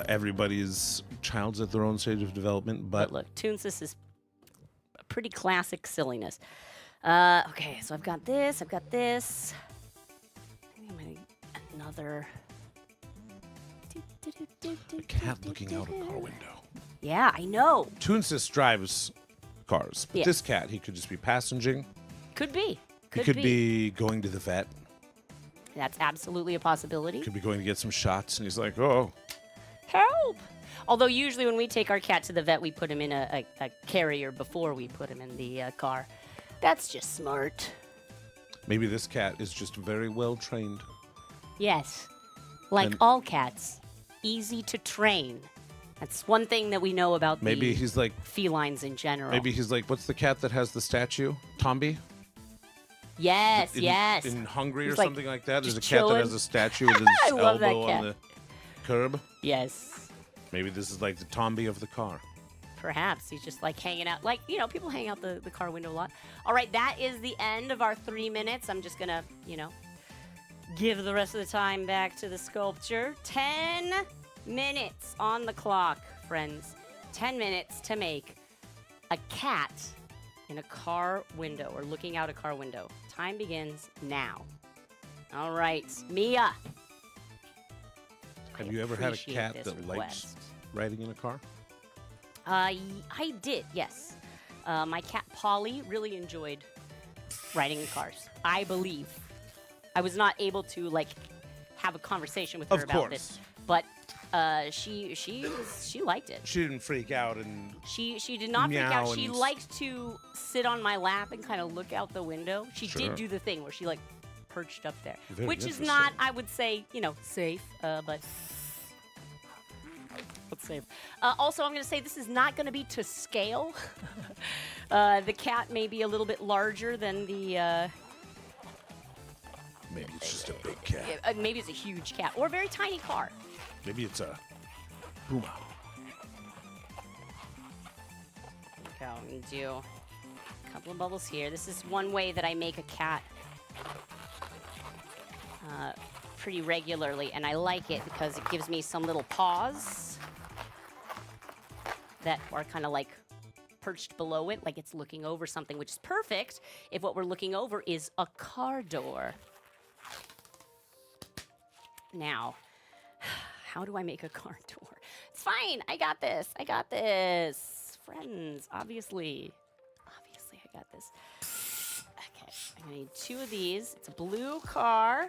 Everybody's child's at their own stage of development, But but look, Toonsis is a pretty classic silliness. Okay, so I've got this. I think I'm other? A cat looking out a car window. Yeah, I know. Toonsis drives cars. But Yes. this cat, he could just be passengering. Could be. He could be going to the vet. That's absolutely a possibility. Could be going to get some shots, and he's like, oh. Help! Although usually when we take our cat to the vet, we put him in a carrier before we put him in the car. That's just smart. Maybe this cat is just very well trained. Yes. Like And- all cats, easy to train. That's one thing that we know about Maybe the he's like, felines in general. what's the cat that has the statue? Tomby? Yes, In, yes. In Hungry He's or like something like that? There's a just cat that chilling. has a statue with his I love that elbow on cat. the curb. Yes. Maybe this is like the Tomby of the car. Perhaps he's just like hanging out. Like, people hang out the car window a lot. All right, that is the end of our 3 minutes. I'm just going to, give the rest of the time back to the sculpture. 10 minutes on the clock, friends. 10 minutes to make a cat in a car window or looking out a car window. Time begins now. All right, Mia. Have you ever had a appreciate cat this that likes request. riding in a car? I did, yes. My cat Polly really enjoyed riding in cars. I believe. I was not able to have a conversation with her Of about course. this, but she liked it. She didn't freak out and She did not freak out. Meow She and- liked to sit on my lap and kind of look out the window. She Sure. did do the thing where she perched up there, Very which is interesting. not, I would say, safe, but. Let's save. Also, I'm going to say this is not going to be to scale. The cat may be a little bit larger than the. maybe it's just a big cat. Maybe it's a huge cat or a very tiny car. Maybe it's a puma. Okay, I'm going to do a couple of bubbles here. This is one way that I make a cat pretty regularly, and I like it because it gives me some little paws that are kind of perched below it, like it's looking over something, which is perfect if what we're looking over is a car door. Now, how do I make a car door? It's fine. I got this. I got this. Friends, obviously. Obviously, I got this. Okay, I'm gonna need 2 of these. It's a blue car.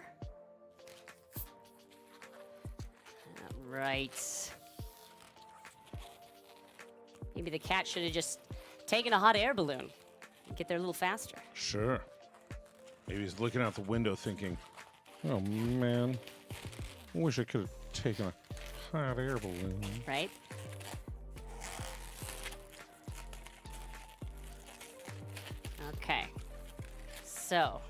All right. Maybe the cat should have just taken a hot air balloon and get there a little faster. Sure. Maybe he's looking out the window thinking, Oh, man. I wish I could have taken a hot air balloon. Right? Okay. So,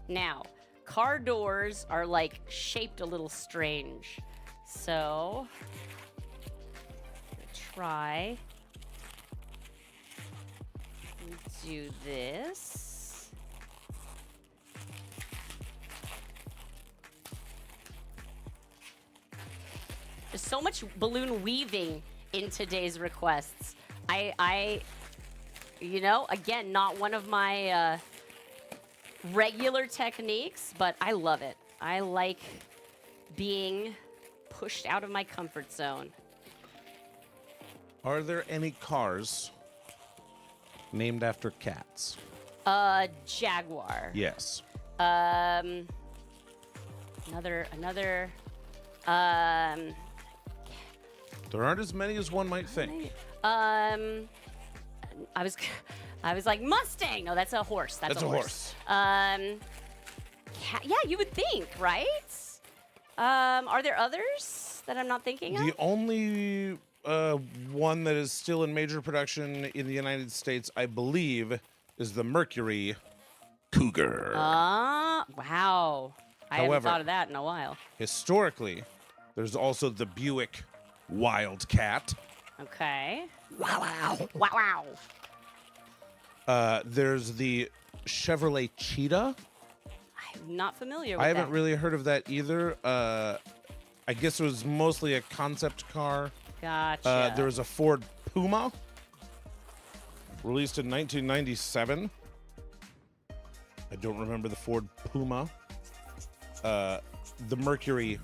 now, car doors are shaped a little strange. So, I'm gonna try and do this. There's so much balloon weaving in today's requests. Again, not one of my regular techniques, but I love it. I like being pushed out of my comfort zone. are there any cars named after cats? Jaguar. Yes. Another, There aren't as many as one might think. I was like Mustang. No, that's a horse. That's a horse. Yeah, you would think, right? Are there others that I'm not thinking of? The only one that is still in major production in the United States, I believe, is the Mercury Cougar. Wow. I haven't However- thought of that in a while. Historically, there's also the Buick Wildcat. Okay. Wow. There's the Chevrolet Cheetah. I'm not familiar with I haven't that. really heard of that either. I guess it was mostly a concept car. Gotcha. There was a Ford Puma, released in 1997. I don't remember the Ford Puma. the Mercury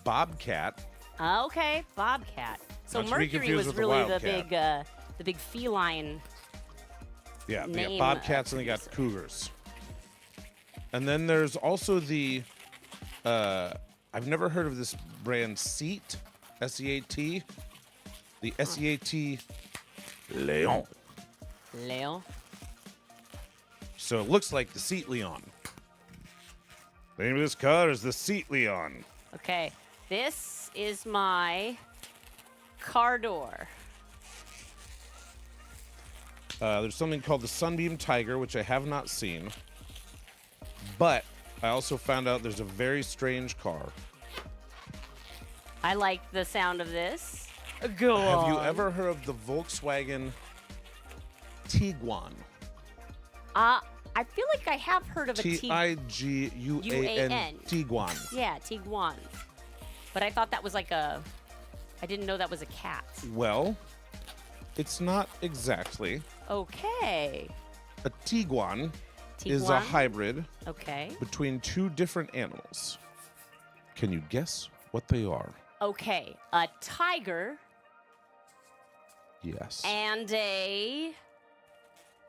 Bobcat. Okay, bobcat. So Not to be Mercury confused was with the really wildcat. the big feline. Yeah, they got Name bobcats and they got producer. cougars. And then there's also the, I've never heard of this brand, Seat, S-E-A-T. The S-E-A-T Leon. Leo. So it looks like the Seat Leon. The name of this car is the Seat Leon. Okay, this is my car door. There's something called the Sunbeam Tiger, which I have not seen. But I also found out there's a very strange car. I like the sound of this. Go Have on. you ever heard of the Volkswagen Tiguan? I feel like I have heard of a Tiguan. U-A-N. Tiguan. Yeah, Tiguan. But I thought that was like a. I didn't know that was a cat. Well, it's not exactly. Okay. A Tiguan is a Tiguan? hybrid Okay. between two different animals. Can you guess what they are? Okay. A tiger Yes. and a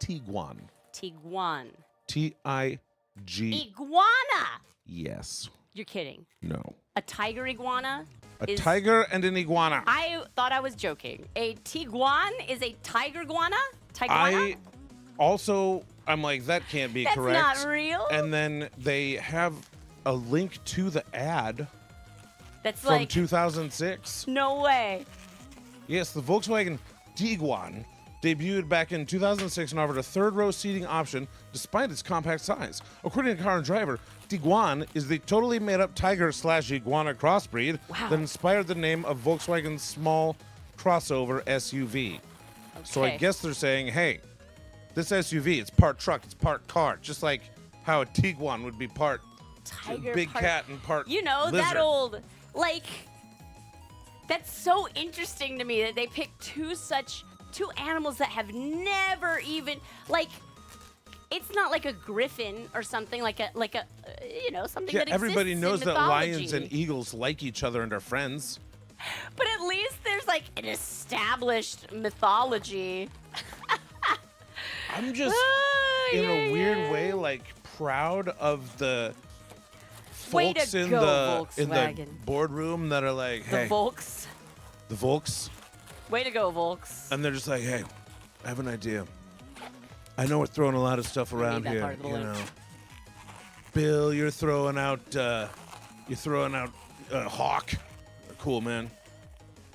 Tiguan. Tiguan. T-I-G. Iguana. Yes. You're kidding. No. A tiger iguana? A is- tiger and an iguana. I thought I was joking. A tiguan is a tiger guana? I also, I'm like, that can't be That's correct. not real. And then they have a link to the ad That's from like 2006. no way. Yes, the Volkswagen Tiguan debuted back in 2006 and offered a third-row seating option despite its compact size. According to Car and Driver, Tiguan is the totally made-up tiger/iguana crossbreed Wow. that inspired the name of Volkswagen's small crossover SUV. So I Okay. guess they're saying, hey, this SUV, it's part truck, it's part car, just like how a Tiguan would be part Tiger big part- cat and part You know, that lizard. old like that's so interesting to me that they picked two animals that have never even like it's not like a griffin or something like a something Yeah, that exists everybody in knows that lions mythology. and eagles like each other and are friends. But at least there's like an established mythology. I'm just Ah, in yeah, a weird yeah. way like proud of the Way to folks in go, the Volkswagen. boardroom that are like, The hey, Volks. the Volks, Way to go, Volks. and they're just like, hey, I have an idea. I know we're throwing a lot of stuff around that here, part of the you balloon. know. Bill, you're throwing out Hawk, cool man.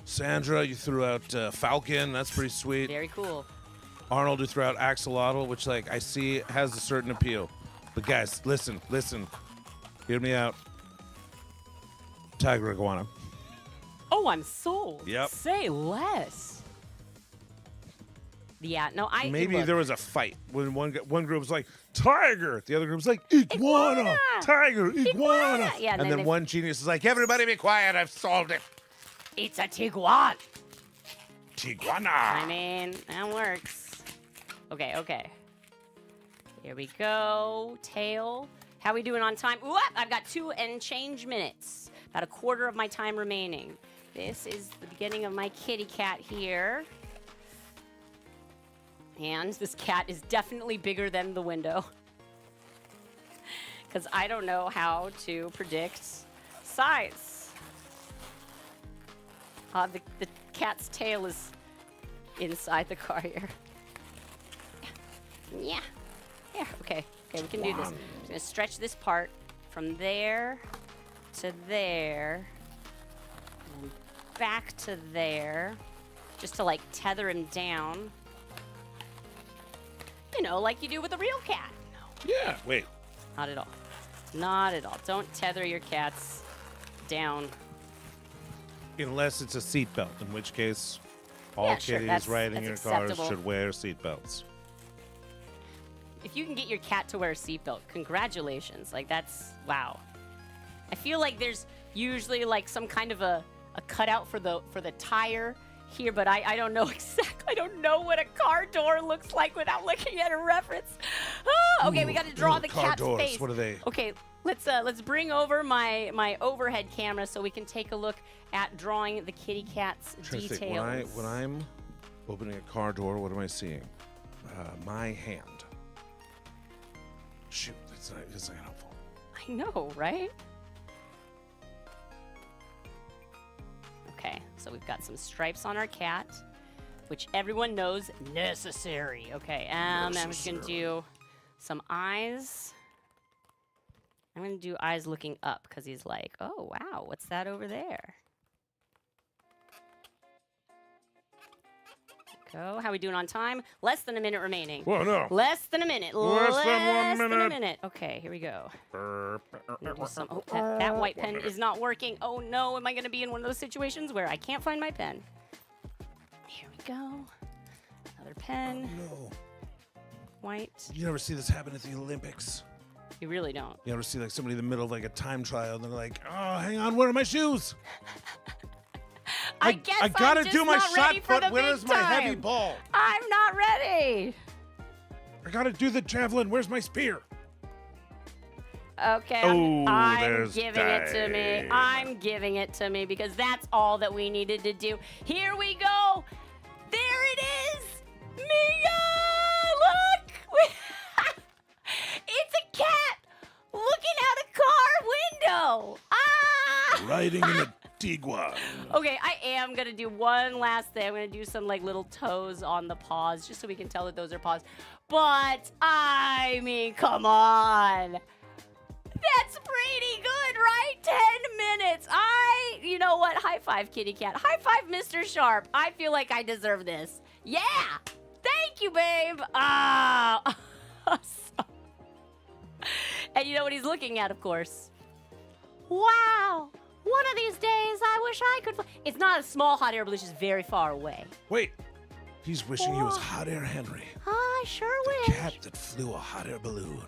Sandra, you threw out Falcon, that's pretty sweet. Very cool. Arnold, you threw out Axolotl, which like I see has a certain appeal. But guys, listen, hear me out. Tiger iguana. Oh, I'm sold. Yep. Say less. Yeah, no, Maybe look, there was a fight when one group was like tiger, the other group was like iguana, Iguana! tiger, iguana. Yeah, and and then then one genius is like, everybody be quiet, I've solved it. It's a tiguan. Tiguana. I mean, that works. Okay. Here we go. Tail. How we doing on time? Ooh, I've got 2 and change minutes. About a quarter of my time remaining. This is the beginning of my kitty cat here. And this cat is definitely bigger than the window. Because I don't know how to predict size. The cat's tail is inside the car here. Yeah. Okay, we can do this. I'm just gonna stretch this part from there to there, and back to there, just to like tether him down. You know, like you do with a real cat. Yeah, wait. Not at all. Not at all. Don't tether your cats down. Unless it's a seatbelt, in which case all Yeah, sure, kitties that's riding your cars acceptable. should wear seatbelts. If you can get your cat to wear a seatbelt, congratulations. Like that's wow. I feel like there's usually like some kind of a cutout for the tire here, but I don't know exactly. I don't know what a car door looks like without looking at a reference. Oh, okay, we got to draw the car cat's doors. face. What are they? Okay, let's bring over my overhead camera so we can take a look at drawing the kitty cat's details. When I'm opening a car door, what am I seeing? My hand. Shoot, that's not helpful. I know, right? Okay, so we've got some stripes on our cat, which everyone knows necessary. Okay, I'm just gonna do some eyes. I'm gonna do eyes looking up because he's like, oh wow, what's that over there? Go. How we doing on time? Less than a minute remaining. Whoa, no. Less than a minute. Less than 1 Less than a minute. minute. Okay, here we go. That white pen is not working. Oh no, am I going to be in one of those situations where I can't find my pen? Here we go. Another pen. No. White. You never see this happen at the Olympics. You really don't. You ever see like somebody in the middle of like a time trial and they're like, oh, hang on, where are my shoes? I guess I gotta I'm just do my not shot ready for put. the Where's big my time. heavy ball? I'm not ready. I gotta do the javelin. Where's my spear? Okay, Oh, I'm there's giving it to me. time. I'm giving it to me because that's all that we needed to do. Here we go. There it is. Mia, look. It's a cat looking out a car window. Ah! Riding in a tiguan. Okay, I am going to do one last thing. I'm going to do some like little toes on the paws just so we can tell that those are paws. But, I mean, come on. That's pretty good, right? 10 minutes. You know what? High five, kitty cat. High five, Mr. Sharp. I feel like I deserve this. Yeah. Thank you, babe. Ah. Awesome. And you know what he's looking at, of course. Wow. One of these days, I wish I could fly. It's not a small hot air balloon, it's just very far away. Wait, he's wishing he was Hot Air Henry, I sure the wish. cat that flew a hot air balloon.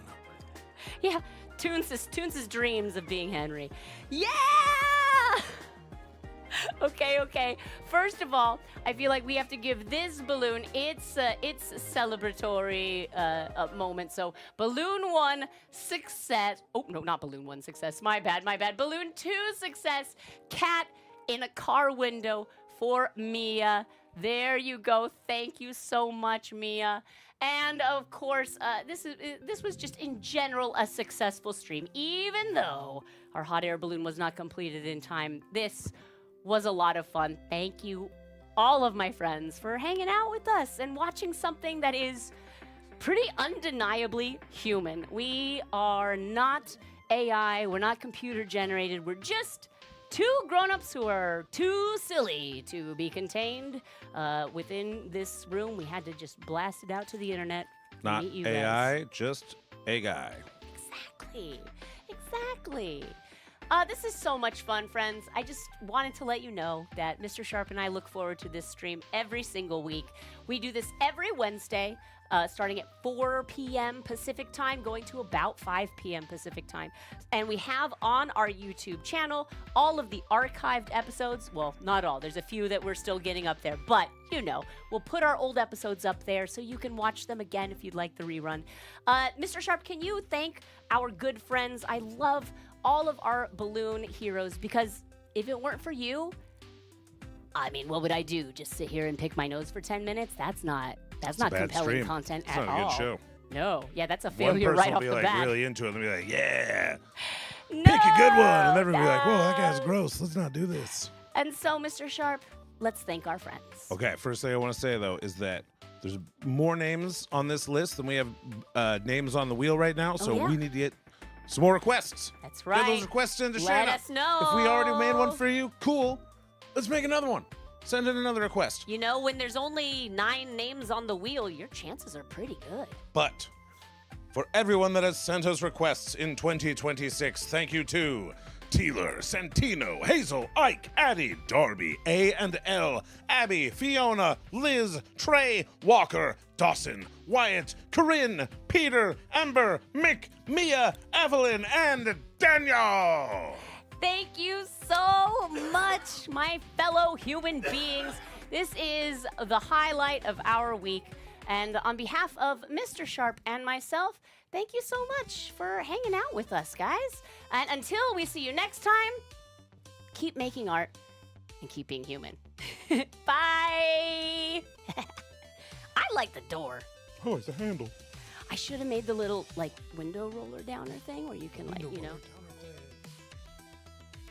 Yeah, Toons' dreams of being Henry. Yeah! Okay. First of all, I feel like we have to give this balloon its celebratory moment. So, balloon 1 success. Oh no, not balloon 1 success. My bad. Balloon 2 success. Cat in a car window for Mia. There you go. Thank you so much, Mia. And of course, this was just in general a successful stream. Even though our hot air balloon was not completed in time, this was a lot of fun. Thank you, all of my friends, for hanging out with us and watching something that is pretty undeniably human. We are not AI, we're not computer generated, we're just two grown-ups who are too silly to be contained within this room. We had to just blast it out to the internet. Not Meet you guys. AI, just a guy. Exactly. This is so much fun, friends. I just wanted to let you know that Mr. Sharp and I look forward to this stream every single week. We do this every Wednesday, starting at 4 p.m. Pacific time, going to about 5 p.m. Pacific time. And we have on our YouTube channel all of the archived episodes. Well, not all. There's a few that we're still getting up there. But, you know, we'll put our old episodes up there so you can watch them again if you'd like the rerun. Mr. Sharp, can you thank our good friends? I love all of our balloon heroes because if it weren't for you, I mean, what would I do? Just sit here and pick my nose for 10 minutes? That's not compelling stream. content It's at not a all. good show. No, yeah, that's a One failure person right will off be the like bat. really into it and they'll be like, yeah, No, pick a good one. And everyone will be like, whoa, that guy's gross. Let's not do this. And so, Mr. Sharp, let's thank our friends. Okay, first thing I want to say, though, is that there's more names on this list than we have names on the wheel right now, so yeah. we need to get some more requests. That's Get right. those requests into Let Shanna. us know. If we already made one for you, cool. Let's make another one. Send in another request. You know, when there's only 9 names on the wheel, your chances are pretty good. But for everyone that has sent us requests in 2026, thank you to Teeler, Santino, Hazel, Ike, Addie, Darby, A and L, Abby, Fiona, Liz, Trey, Walker, Dawson, Wyatt, Corinne, Peter, Amber, Mick, Mia, Evelyn, and Daniel. Thank you so much, my fellow human beings. This is the highlight of our week. And on behalf of Mr. Sharp and myself, thank you so much for hanging out with us, guys. And until we see you next time, keep making art and keep being human. Bye. I like the door. Oh, it's a handle. I should have made the little, like, window roller downer thing where you can, like, you know.